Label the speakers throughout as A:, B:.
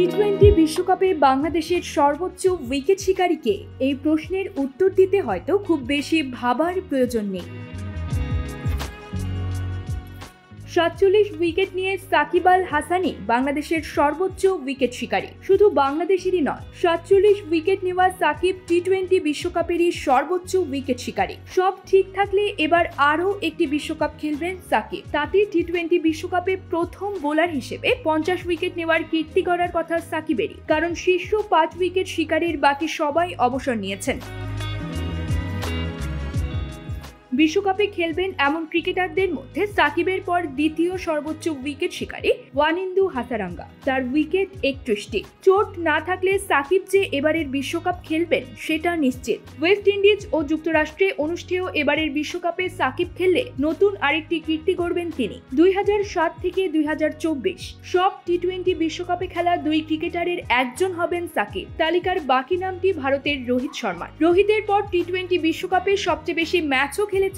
A: টি-20 বিশ্বকাপে বাংলাদেশের সর্বোচ্চ উইকেট শিকারী কে? এই প্রশ্নের উত্তর দিতে হয়তো খুব বেশি ভাবার প্রয়োজন নেই। ৪৭ উইকেট নিয়ে সাকিব আল হাসানই বাংলাদেশের সর্বোচ্চ উইকেট শিকারী। শুধু বাংলাদেশেরই নয়, ৪৭ উইকেট নেওয়া সাকিব টি-20 বিশ্বকাপেরই সর্বোচ্চ উইকেট শিকারী। সব ঠিক থাকলে এবার আরও একটি বিশ্বকাপ খেলবেন সাকিব। তাতে টি-20 বিশ্বকাপে প্রথম বোলার হিসেবে ৫০ উইকেট নেওয়ার কীর্তি গড়ার কথা সাকিবেরই, কারণ শীর্ষ ৫ উইকেট শিকারীর বাকি সবাই অবসর নিয়েছেন। বিশ্বকাপে খেলবেন এমন ক্রিকেটারদের মধ্যে সাকিবের পর দ্বিতীয় সর্বোচ্চ উইকেট শিকারী ওয়ানিন্দু হাসারাঙ্গা। তার উইকেট ৩১টি। চোট না থাকলে সাকিব যে এবারের বিশ্বকাপ খেলবেন সেটা নিশ্চিত। ওয়েস্ট ইন্ডিজ ও যুক্তরাষ্ট্রে অনুষ্ঠেয় এবারের বিশ্বকাপে সাকিব খেললে নতুন আরেকটি কীর্তি গড়বেন তিনি। ২০০৭ থেকে ২০২৪ সব টি-20 বিশ্বকাপে খেলা দুই ক্রিকেটারের একজন হবেন সাকিব। তালিকার বাকি নামটি ভারতের রোহিত শর্মার। রোহিতের পর টি-20 বিশ্বকাপে সবচেয়ে বেশি ম্যাচও খেলেছেন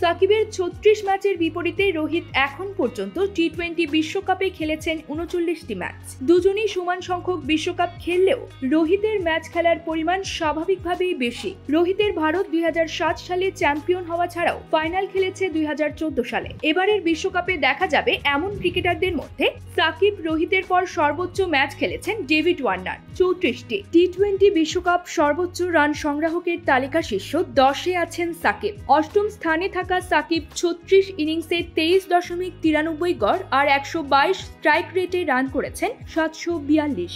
A: সাকিবের ৩৬ ম্যাচের বিপরীতে রোহিত এখন পর্যন্ত টি-20 বিশ্বকাপে খেলেছেন ৩৯টি ম্যাচ। দুজনই সমান সংখ্যক বিশ্বকাপ খেললেও রোহিতের ম্যাচ খেলার পরিমাণ স্বাভাবিকভাবেই বেশি। রোহিতের ভারত ২০০৭ সালে চ্যাম্পিয়ন হওয়া ছাড়াও ফাইনাল খেলেছে ২০১৪ সালে। এবারের বিশ্বকাপে দেখা যাবে এমন ক্রিকেটারদের মধ্যে সাকিব রোহিতের পর সর্বোচ্চ ম্যাচ খেলেছেন ডেভিড ওয়ার্নার, ৩৪টি। টি-20 বিশ্বকাপ সর্বোচ্চ রান সংগ্রাহকের তালিকা শীর্ষ ১০-এ আছেন সাকিব। অষ্টম স্থানে থাকা সাকিব ৩৬ ইনিংসে ২৩.৯৩ গড় আর ১২২ স্ট্রাইক রেটে রান করেছেন ৭৪২।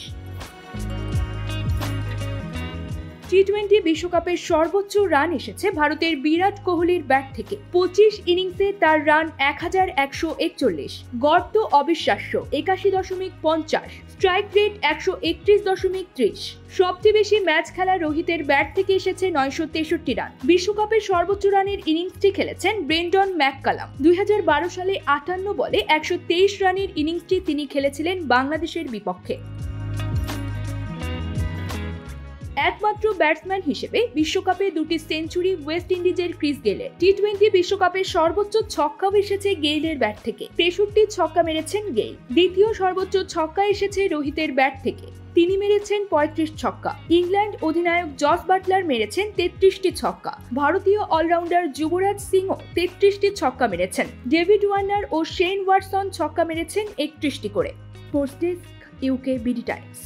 A: টি-20 বিশ্বকাপের সর্বোচ্চ রান এসেছে ভারতের বিরাট কোহলির ব্যাট থেকে। ২৫ ইনিংসে তার রান ১১৪১, গড় তো অবিশ্বাস্য ৮১.৫০, স্ট্রাইক রেট ১৩১.৩০। সবচেয়ে বেশি ম্যাচ খেলা রোহিতের ব্যাট থেকে এসেছে ৯৬৩ রান। বিশ্বকাপের সর্বোচ্চ রানের ইনিংসটি খেলেছেন ব্রেন্ডন ম্যাককালাম। ২০১২ সালে ৫৮ বলে ১২৩ রানের ইনিংসটি তিনি খেলেছিলেন বাংলাদেশের বিপক্ষে। একমাত্র ব্যাটসম্যান হিসেবে বিশ্বকাপে দুটি সেঞ্চুরি ওয়েস্ট ইন্ডিজের ক্রিস গেলের। টি-20 বিশ্বকাপে সর্বোচ্চ ছক্কাও এসেছে গেইলের ব্যাট থেকে। ৬৩ ছক্কা মেরেছেন গেইল। দ্বিতীয় সর্বোচ্চ ছক্কা এসেছে রোহিতের ব্যাট থেকে। তিনি মেরেছেন ৩৫ ছক্কা। ইংল্যান্ড অধিনায়ক জস বাটলার মেরেছেন ৩৩টি ছক্কা। ভারতীয় অলরাউন্ডার যুবরাজ সিংও ৩৩টি ছক্কা মেরেছেন। ডেভিড ওয়ার্নার ও শেন ওয়াটসন ছক্কা মেরেছেন ৩১টি করে। Sports desk, UK BD Times.